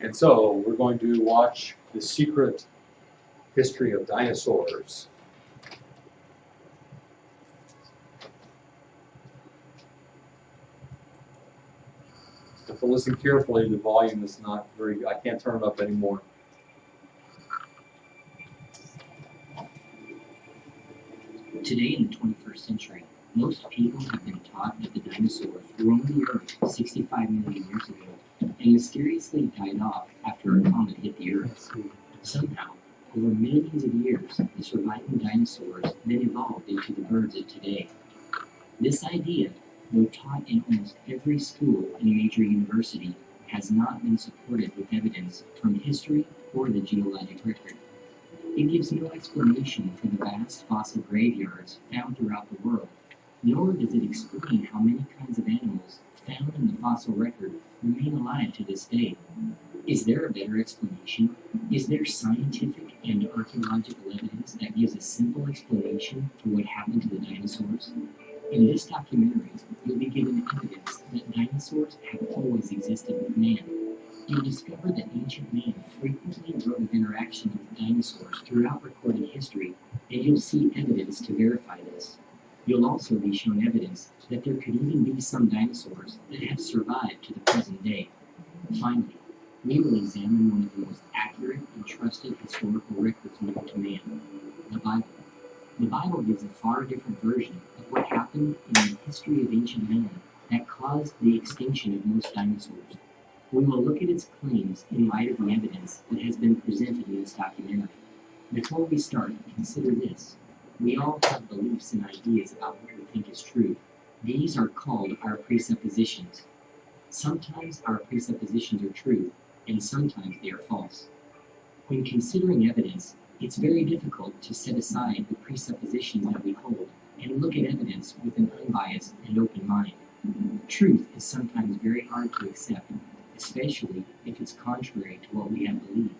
And so we're going to watch The Secret History of Dinosaurs. You have to listen carefully. The volume is not very, I can't turn it up anymore. Today in the 21st century, most people have been taught that the dinosaurs roamed the Earth 65 million years ago and mysteriously died off after a comet hit the Earth. Somehow, over millions of years, the surviving dinosaurs then evolved into the birds of today. This idea, though taught in almost every school and major university, has not been supported with evidence from history or the geologic record. It gives no explanation for the vast fossil graveyards found throughout the world, nor does it explain how many kinds of animals found in the fossil record remain alive to this day. Is there a better explanation? Is there scientific and archaeological evidence that gives a simple explanation for what happened to the dinosaurs? In this documentary, you'll be given evidence that dinosaurs have always existed with man. You'll discover that ancient man frequently wrote of interactions with dinosaurs throughout recorded history, and you'll see evidence to verify this. You'll also be shown evidence that there could even be some dinosaurs that have survived to the present day. Finally, we will examine one of the most accurate and trusted historical records known to man, the Bible. The Bible gives a far different version of what happened in the history of ancient man that caused the extinction of most dinosaurs. We will look at its claims in light of the evidence that has been presented in this documentary. Before we start, consider this. We all have beliefs and ideas about what we think is true. These are called our presuppositions. Sometimes our presuppositions are true, and sometimes they are false. When considering evidence, it's very difficult to set aside the presuppositions that we hold and look at evidence with an unbiased and open mind. Truth is sometimes very hard to accept, especially if it's contrary to what we have believed.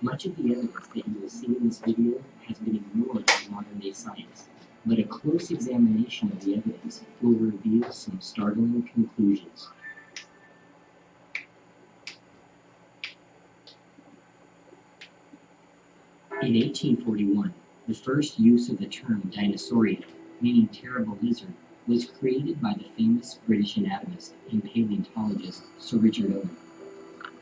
Much of the evidence that you will see in this video has been ignored in modern-day science, but a close examination of the evidence will reveal some startling conclusions. In 1841, the first use of the term dinosauria, meaning terrible lizard, was created by the famous British anatomist and paleontologist Sir Richard Owen.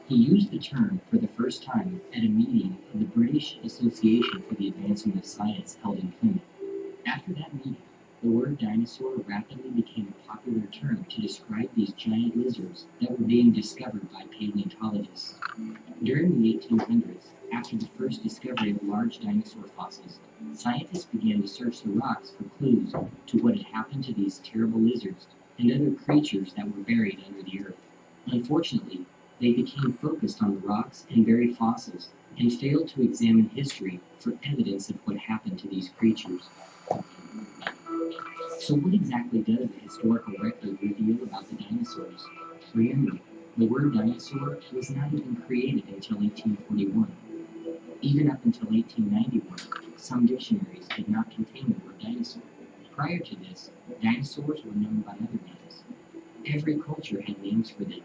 He used the term for the first time at a meeting of the British Association for the Advancement of Science held in Plymouth. After that meeting, the word dinosaur rapidly became a popular term to describe these giant lizards that were being discovered by paleontologists. During the 1800s, after the first discovery of large dinosaur fossils, scientists began to search the rocks for clues to what had happened to these terrible lizards and other creatures that were buried under the earth. Unfortunately, they became focused on the rocks and buried fossils and failed to examine history for evidence of what happened to these creatures. So what exactly does the historical record reveal about the dinosaurs? Remember, the word dinosaur was not even created until 1841. Even up until 1891, some dictionaries did not contain the word dinosaur. Prior to this, dinosaurs were known by other names. Every culture had names for them.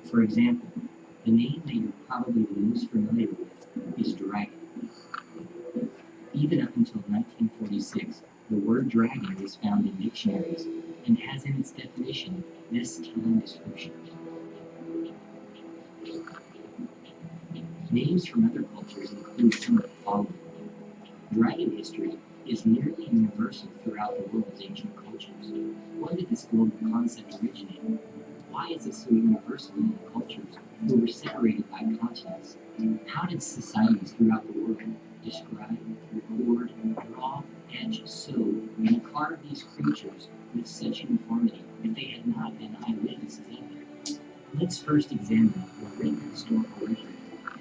For example, the name that you're probably the most familiar with is dragon. Even up until 1946, the word dragon was found in dictionaries and has in its definition this telling description. Names from other cultures include some of the following. Dragon history is nearly universal throughout the world's ancient cultures. Where did this global concept originate? Why is it so universal in the cultures who were separated by continents? How did societies throughout the world describe, record, draw, etch, sew, and carve these creatures with such uniformity if they had not been eyewitnesses of them? Let's first examine the written historical record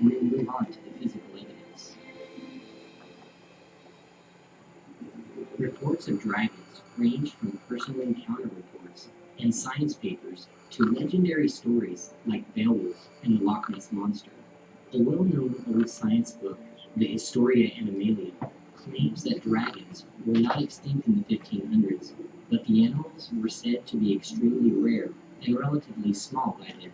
and then move on to the physical evidence. Reports of dragons range from personal encounter reports and science papers to legendary stories like Beowulf and the Loch Ness Monster. A well-known old science book, the Historia Animalia, claims that dragons were not extinct in the 1500s, but the animals were said to be extremely rare and relatively small by then.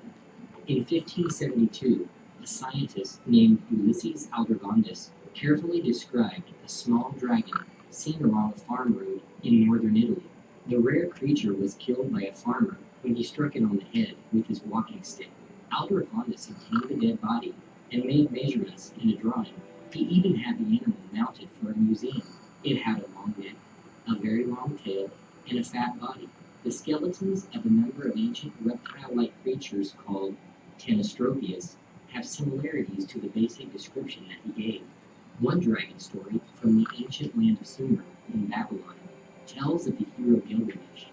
In 1572, a a scientist named Ulysses Aldrovandus carefully described a small dragon seen along a farm road in northern Italy. The rare creature was killed by a farmer when he struck it on the head with his walking stick. Aldrovandus obtained the dead body and made measurements in a drawing. He even had the animal mounted for a museum. It had a long neck, a very long tail, and a fat body. The skeletons of a number of ancient reptile-like creatures called Tanystropius have similarities to the basic description that he gave. One dragon story from the ancient land of Sumer in Babylon tells of the hero Gilgamesh.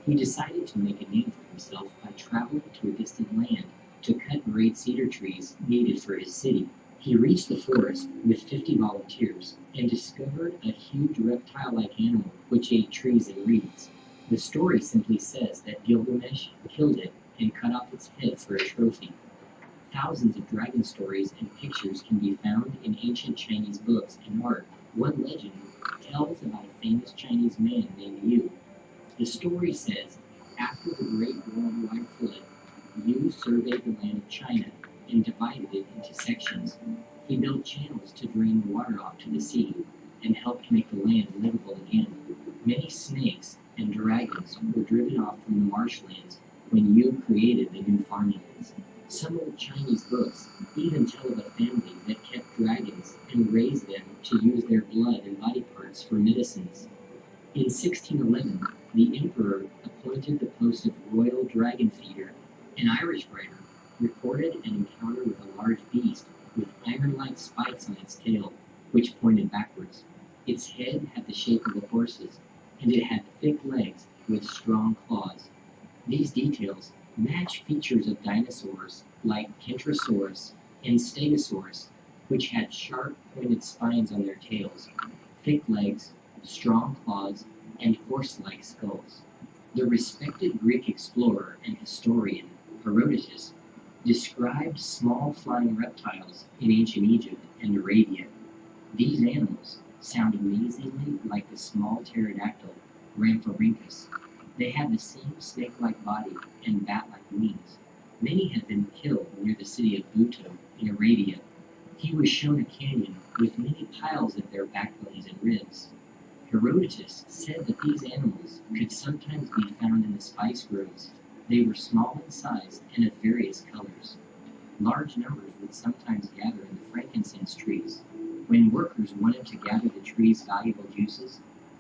He decided to make a name for himself by traveling to a distant land to cut great cedar trees needed for his city. He reached the forest with 50 volunteers and discovered a huge reptile-like animal which ate trees and reeds. The story simply says that Gilgamesh killed it and cut off its head for a trophy. Thousands of dragon stories and pictures can be found in ancient Chinese books and art. One legend tells about a famous Chinese man named Yu. The story says, after the Great Worldwide Flood, Yu surveyed the land of China and divided it into sections. He built channels to drain the water off to the sea and helped make the land livable again. Many snakes and dragons were driven off from the marshlands when Yu created the new farmlands. Some old Chinese books even tell of a family that kept dragons and raised them to use their blood and body parts for medicines. In 1611, the emperor appointed the post of royal dragon feeder. An Irish writer reported an encounter with a large beast with iron-like spikes on its tail, which pointed backwards. Its head had the shape of a horse's, and it had thick legs with strong claws. These details match features of dinosaurs like Kentrosaurus and Stegosaurus, which had sharp pointed spines on their tails, thick legs, strong claws, and horse-like skulls. The respected Greek explorer and historian Herodotus described small flying reptiles in ancient Egypt and Arabia. These animals sound amazingly like the small pterodactyl Rhamphorhynchus. They had the same snake-like body and bat-like wings. Many had been killed near the city of Buto in Arabia. He was shown a canyon with many piles of their backbones and ribs. Herodotus said that these animals could sometimes be found in the spice groves. They were small in size and of various colors. Large numbers would sometimes gather in the frankincense trees. When workers wanted to gather the tree's valuable juices,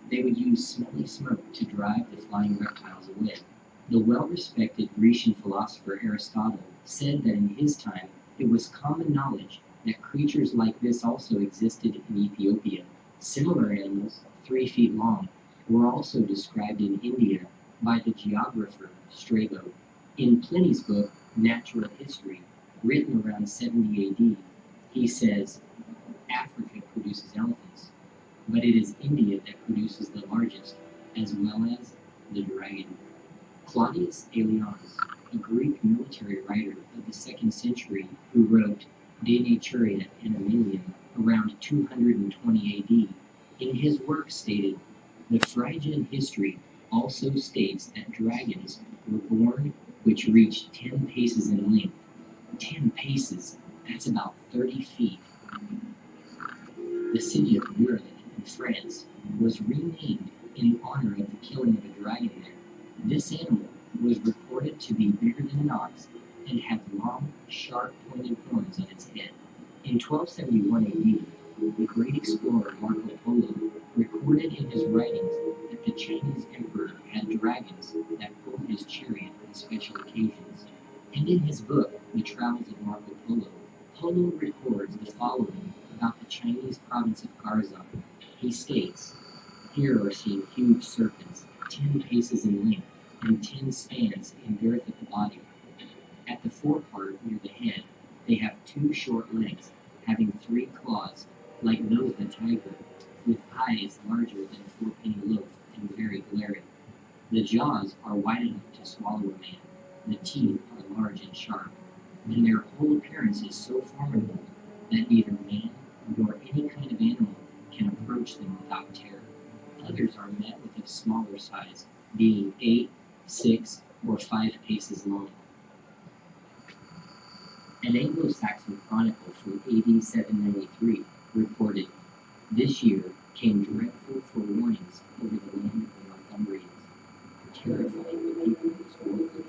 they would use smelly smoke to drive the flying reptiles away. The well-respected Grecian philosopher Aristotle said that in his time it was common knowledge that creatures like this also existed in Ethiopia. Similar animals, 3 feet long, were also described in India by the geographer Strabo. In Pliny's book, Natural History, written around 70 AD, he says, Africa produces elephants, but it is India that produces the largest, as well as the dragon. Claudius Aelianus, a Greek military writer of the 2nd century who wrote De Naturia Animalium around 220 AD, in his work stated, the Phrygian history also states that dragons were born which reached 10 paces in length. 10 paces, that's about 30 feet. The city of Murlin in France was renamed in honor of the killing of a dragon there. This animal was reported to be bigger than an ox and had long, sharp-pointed horns on its head. In 1271 AD, the great explorer Marco Polo recorded in his writings that the Chinese emperor had dragons that pulled his chariot on special occasions. And in his book, The Travels of Marco Polo, Polo records the following about the Chinese province of Garzan. He states, here are seen huge serpents, 10 paces in length, and 10 spans in girth at the body. At the forepart near the head, they have 2 short legs, having 3 claws, like those of a tiger, with eyes larger than a 4-penny loaf and very glaring. The jaws are wide enough to swallow a man. The teeth are large and sharp, and their whole appearance is so formidable that neither man nor any kind of animal can approach them without terror. Others are met with a smaller size, being 8, 6, or 5 paces long. An Anglo-Saxon chronicle from AD 793 reported, "This year came dreadful forewarnings over the land of the Northumbrians, terrifying the people most woefully.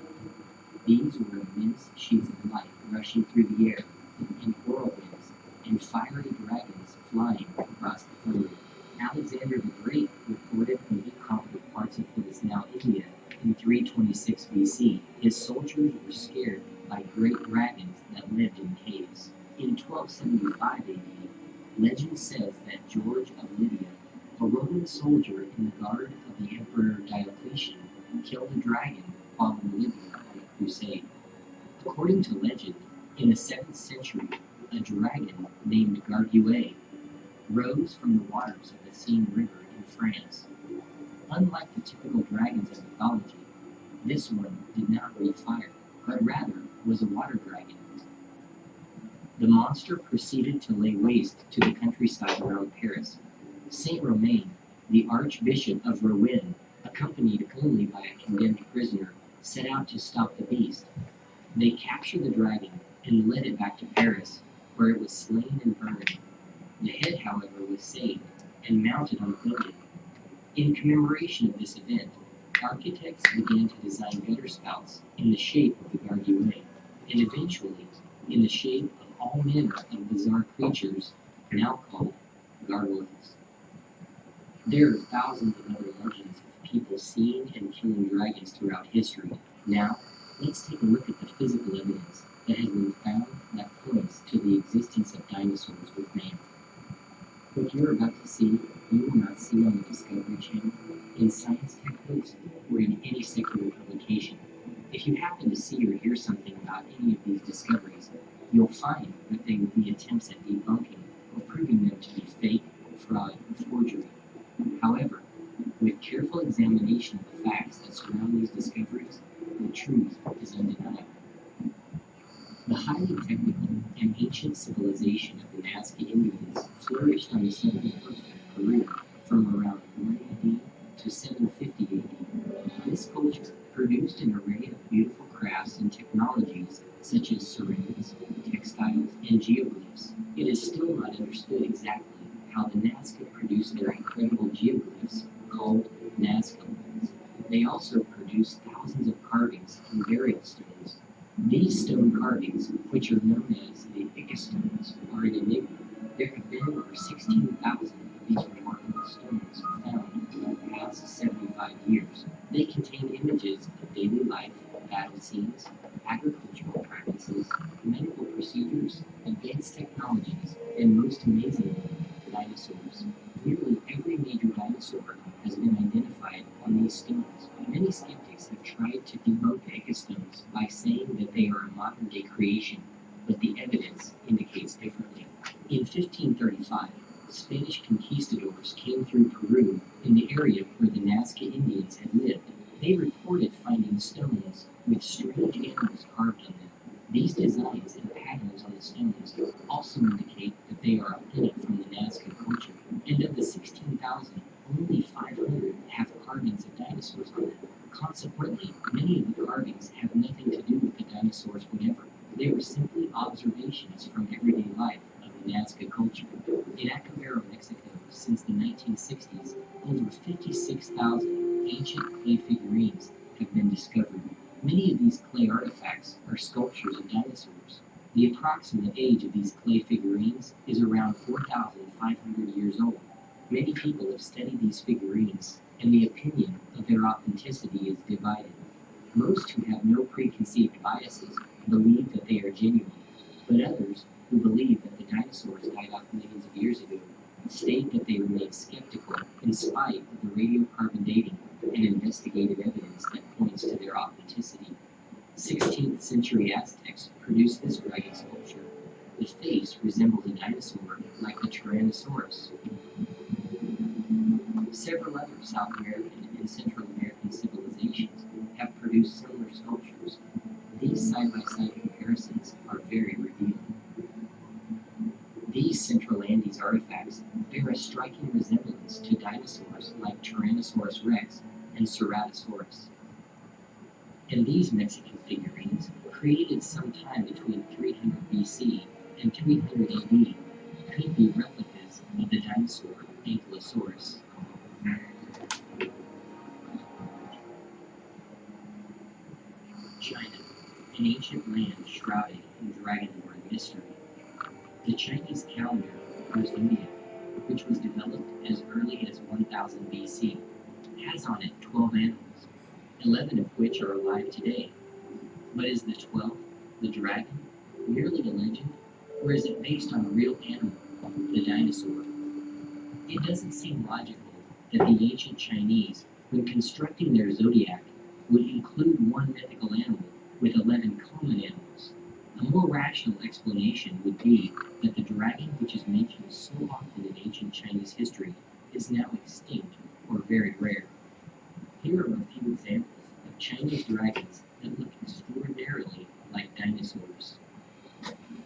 These were immense sheets of light rushing through the air, and whirlwinds, and fiery dragons flying across the firmament." Alexander the Great reported when he conquered parts of what is now India in 326 BC. His soldiers were scared by great dragons that lived in caves. In 1275 AD, legend says that George of Lydia, a Roman soldier in the guard of the Emperor Diocletian, killed a dragon while in Libya on a crusade. According to legend, in the 7th century, a dragon named Garguet rose from the waters of the Seine River in France. Unlike the typical dragons of mythology, this one did not breathe fire, but rather was a water dragon. The monster proceeded to lay waste to the countryside around Paris. Saint Romain, the Archbishop of Rouen, accompanied only by a condemned prisoner, set out to stop the beast. They captured the dragon and led it back to Paris, where it was slain and burned. The head, however, was saved and mounted on a building. In commemoration of this event, architects began to design gutter spouts in the shape of the Garguet, and eventually in the shape of all manner of bizarre creatures, now called gargoyles. There are thousands of other legends of people seeing and killing dragons throughout history. Now, let's take a look at the physical evidence that has been found that points to the existence of dinosaurs with man. What you're about to see, you will not see on the Discovery Channel, in Science Textbooks, or in any secular publication. If you happen to see or hear something about any of these discoveries, you'll find that they will be attempts at debunking or proving them to be fake, fraud, or forgery. However, with careful examination of the facts that surround these discoveries, the truth is undeniable. The highly technical and ancient civilization of the Nazca Indians flourished on the southern coast of Peru from around 1 AD to 750 AD. This culture produced an array of beautiful crafts and technologies such as ceramics, textiles, and geoglyphs. It is still not understood exactly how the Nazca produced their incredible geoglyphs called Nazca molds. They also produced thousands of carvings and burial stones. These stone carvings, which are known as the Ica stones, are an enigma. There have been over 16,000 of these remarkable stones found in the past 75 years. They contain images of daily life, battle scenes, agricultural practices, medical procedures, advanced technologies, and most amazingly, dinosaurs. Nearly every major dinosaur has been identified on these stones. Many skeptics have tried to debunk the Ica stones by saying that they are a modern-day creation, but the evidence indicates differently. In 1535, Spanish conquistadors came through Peru in the area where the Nazca Indians had lived. They reported finding stones with strange animals carved on them. These designs and patterns on the stones also indicate that they are authentic from the Nazca culture, and of the 16,000, only 500 have carvings of dinosaurs on them. Consequently, many of the carvings have nothing to do with the dinosaurs whatever. They were simply observations from everyday life of the Nazca culture. In Acapulco, Mexico, since the 1960s, over 56,000 ancient clay figurines have been discovered. Many of these clay artifacts are sculptures of dinosaurs. The approximate age of these clay figurines is around 4,500 years old. Many people have studied these figurines, and the opinion of their authenticity is divided. Most who have no preconceived biases believe that they are genuine, but others, who believe that the dinosaurs died off millions of years ago, state that they remain skeptical in spite of the radiocarbon dating and investigative evidence that points to their authenticity. 16th century Aztecs produced this dragon sculpture. The face resembled a dinosaur like the Tyrannosaurus. Several other South American and Central American civilizations have produced similar sculptures. These side-by-side comparisons are very revealing. These Central Andes artifacts bear a striking resemblance to dinosaurs like Tyrannosaurus rex and Ceratosaurus. And these Mexican figurines, created sometime between 300 BC and 300 AD, could be replicas of the dinosaur Ankylosaurus. China, an ancient land shrouded in dragonborn mystery. The Chinese calendar, or zodiac, which was developed as early as 1000 BC, has on it 12 animals, 11 of which are alive today. But is the 12th, the dragon, merely a legend, or is it based on a real animal, the dinosaur? It doesn't seem logical that the ancient Chinese, when constructing their zodiac, would include one mythical animal with 11 common animals. A more rational explanation would be that the dragon, which is mentioned so often in ancient Chinese history, is now extinct or very rare. Here are a few examples of Chinese dragons that look extraordinarily like dinosaurs.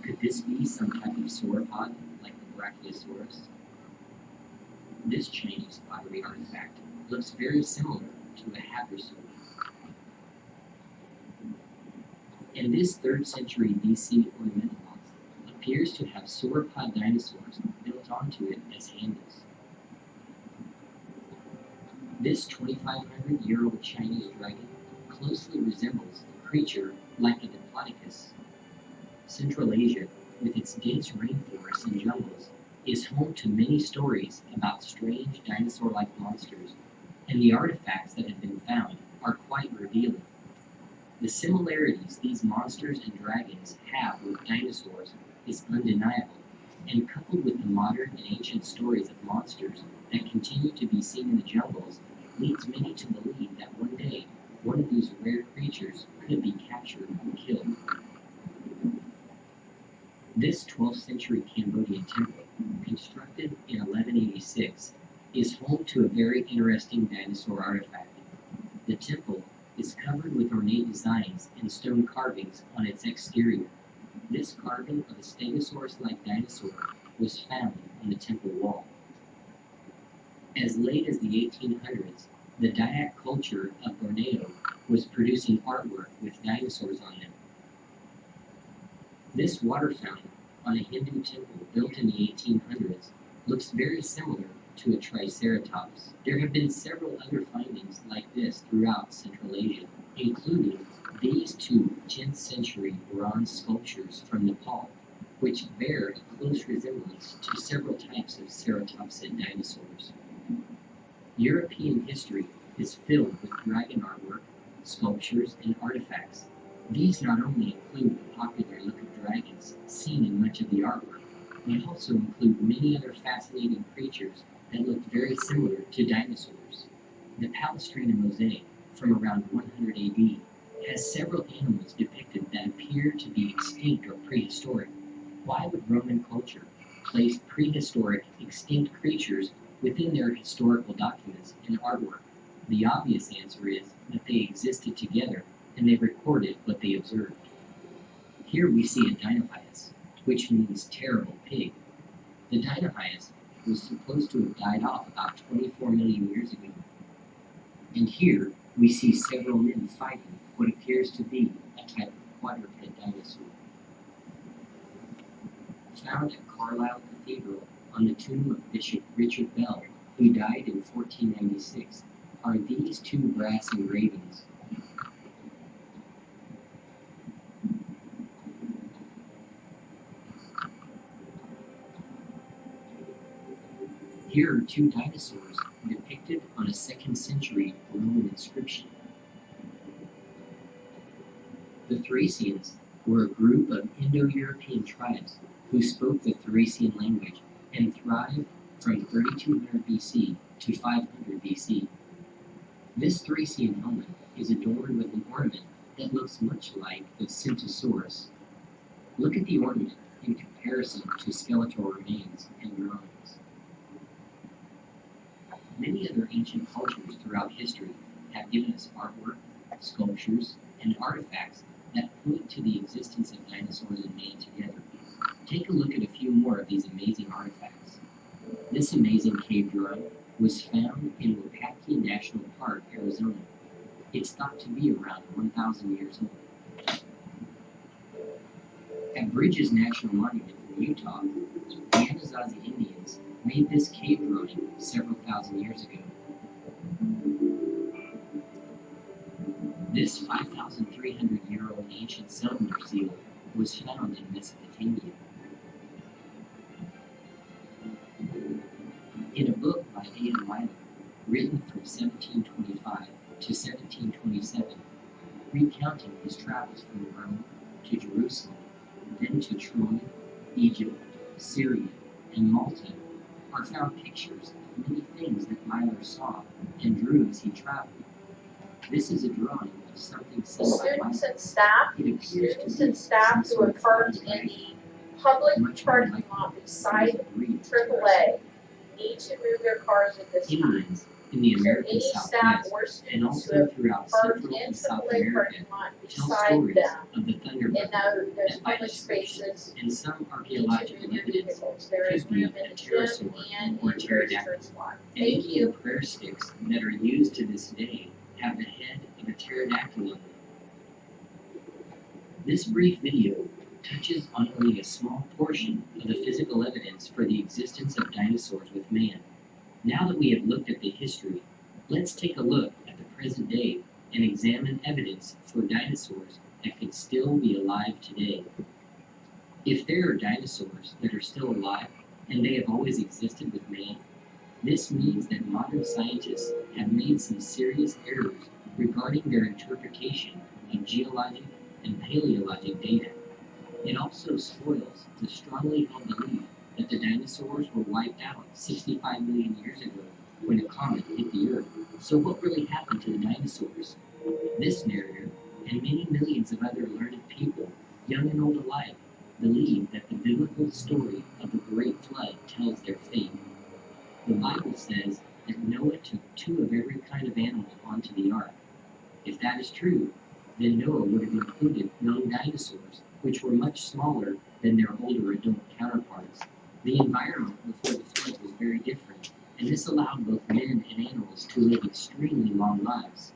Could this be some type of sauropod like the Brachiosaurus? This Chinese pottery artifact looks very similar to a hadrosaur. And this 3rd century BC ornamental box appears to have sauropod dinosaurs built onto it as handles. This 2,500-year-old Chinese dragon closely resembles a creature like the Diplodocus. Central Asia, with its dense rainforests and jungles, is home to many stories about strange dinosaur-like monsters, and the artifacts that have been found are quite revealing. The similarities these monsters and dragons have with dinosaurs is undeniable, and coupled with the modern and ancient stories of monsters that continue to be seen in the jungles, leads many to believe that one day one of these rare creatures could be captured and killed. This 12th century Cambodian temple, constructed in 1186, is home to a very interesting dinosaur artifact. The temple is covered with ornate designs and stone carvings on its exterior. This carving of a Stegosaurus-like dinosaur was found on the temple wall. As late as the 1800s, the Dayak culture of Borneo was producing artwork with dinosaurs on them. This water fountain on a Hindu temple built in the 1800s looks very similar to a Triceratops. There have been several other findings like this throughout Central Asia, including these two 10th century bronze sculptures from Nepal, which bear a close resemblance to several types of ceratopsid dinosaurs. European history is filled with dragon artwork, sculptures, and artifacts. These not only include the popular look of dragons seen in much of the artwork, but also include many other fascinating creatures that look very similar to dinosaurs. The Palestrina mosaic from around 100 AD has several animals depicted that appear to be extinct or prehistoric. Why would Roman culture place prehistoric, extinct creatures within their historical documents and artwork? The obvious answer is that they existed together and they recorded what they observed. Here we see a Dinohyus, which means terrible pig. The Dinohyus was supposed to have died off about 24 million years ago. And here we see several men fighting what appears to be a type of quadruped dinosaur. Found at Carlisle Cathedral on the tomb of Bishop Richard Bell, who died in 1496, are these two brass engravings. Here are two dinosaurs depicted on a 2nd century Roman inscription. The Thracians were a group of Indo-European tribes who spoke the Thracian language and thrived from 3200 BC to 500 BC. This Thracian helmet is adorned with an ornament that looks much like the Centosaurus. Look at the ornament in comparison to skeletal remains and drawings. Many other ancient cultures throughout history have given us artwork, sculptures, and artifacts that point to the existence of dinosaurs and man together. Take a look at a few more of these amazing artifacts. This amazing cave drawing was found in Wapaki National Park, Arizona. It's thought to be around 1,000 years old. At Bridges National Monument in Utah, the Anasazi Indians made this cave drawing several thousand years ago. This 5,300-year-old ancient cylinder seal was found in Mesopotamia. In a book by A.M. Milo, written from 1725 to 1727, recounting his travels from Rome to Jerusalem, then to Troy, Egypt, Syria, and Malta, are found pictures of many things that Milo saw and drew as he traveled. This is a drawing of something seen by Students Milo. and staff, It appears to students be and staff some who sort are of parked in decoration, the public much more parking like lot it beside was agreed to AAA need to move their cars at this time. Indians in the So American any staff Southwest or and students who also have throughout parked Central in and South AAA America parking lot tell beside stories them of the in Thunderbird those that by public description spaces and some need to archaeological move your evidence vehicles. There is could be room in a the gym pterosaur and or in the pterodactyl. registrar's lot. And Thank Indian you. prayer sticks that are used to this day have the head of a pterodactyl on them. This brief video touches on only a small portion of the physical evidence for the existence of dinosaurs with man. Now that we have looked at the history, let's take a look at the present day and examine evidence for dinosaurs that could still be alive today. If there are dinosaurs that are still alive and they have always existed with man, this means that modern scientists have made some serious errors regarding their interpretation of geologic and paleologic data. It also spoils the strongly held belief that the dinosaurs were wiped out 65 million years ago when a comet hit the Earth. So what really happened to the dinosaurs? This narrator, and many millions of other learned people, young and old alike, believe that the biblical story of the Great Flood tells their fate. The Bible says that Noah took 2 of every kind of animal onto the ark. If that is true, then Noah would have included young dinosaurs, which were much smaller than their older adult counterparts. The environment before the flood was very different, and this allowed both men and animals to live extremely long lives.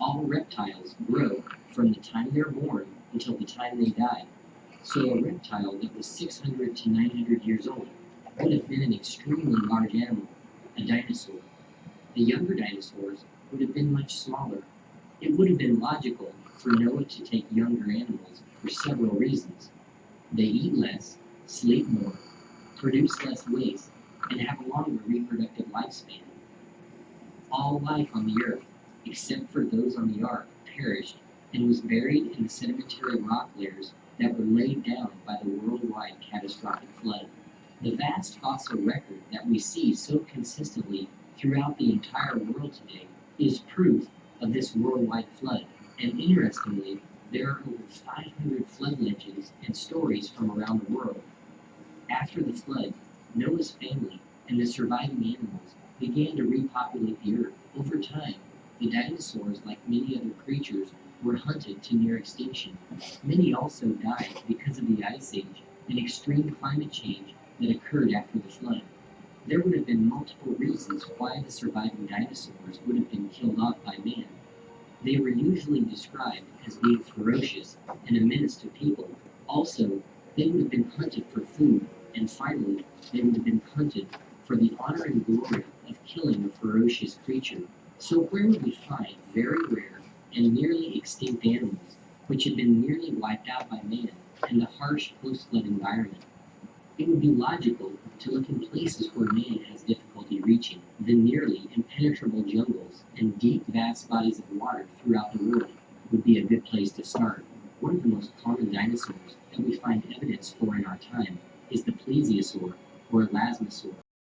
All reptiles grow from the time they're born until the time they die. So a reptile that was 600 to 900 years old would have been an extremely large animal, a dinosaur. The younger dinosaurs would have been much smaller. It would have been logical for Noah to take younger animals for several reasons. They eat less, sleep more, produce less waste, and have a longer reproductive lifespan. All life on the earth, except for those on the ark, perished and was buried in the sedimentary rock layers that were laid down by the worldwide catastrophic flood. The vast fossil record that we see so consistently throughout the entire world today is proof of this worldwide flood. And interestingly, there are over 500 flood legends and stories from around the world. After the flood, Noah's family and the surviving animals began to repopulate the earth. Over time, the dinosaurs, like many other creatures, were hunted to near extinction. Many also died because of the Ice Age and extreme climate change that occurred after the flood. There would have been multiple reasons why the surviving dinosaurs would have been killed off by man. They were usually described as being ferocious and a menace to people. Also, they would have been hunted for food, and finally, they would have been hunted for the honor and glory of killing a ferocious creature. So where would we find very rare and nearly extinct animals which had been nearly wiped out by man in the harsh post-flood environment? It would be logical to look in places where man has difficulty reaching. The nearly impenetrable jungles and deep, vast bodies of water throughout the world would be a good place to start. One of the most common dinosaurs that we find evidence for in our time is the plesiosaur or elasmosaur.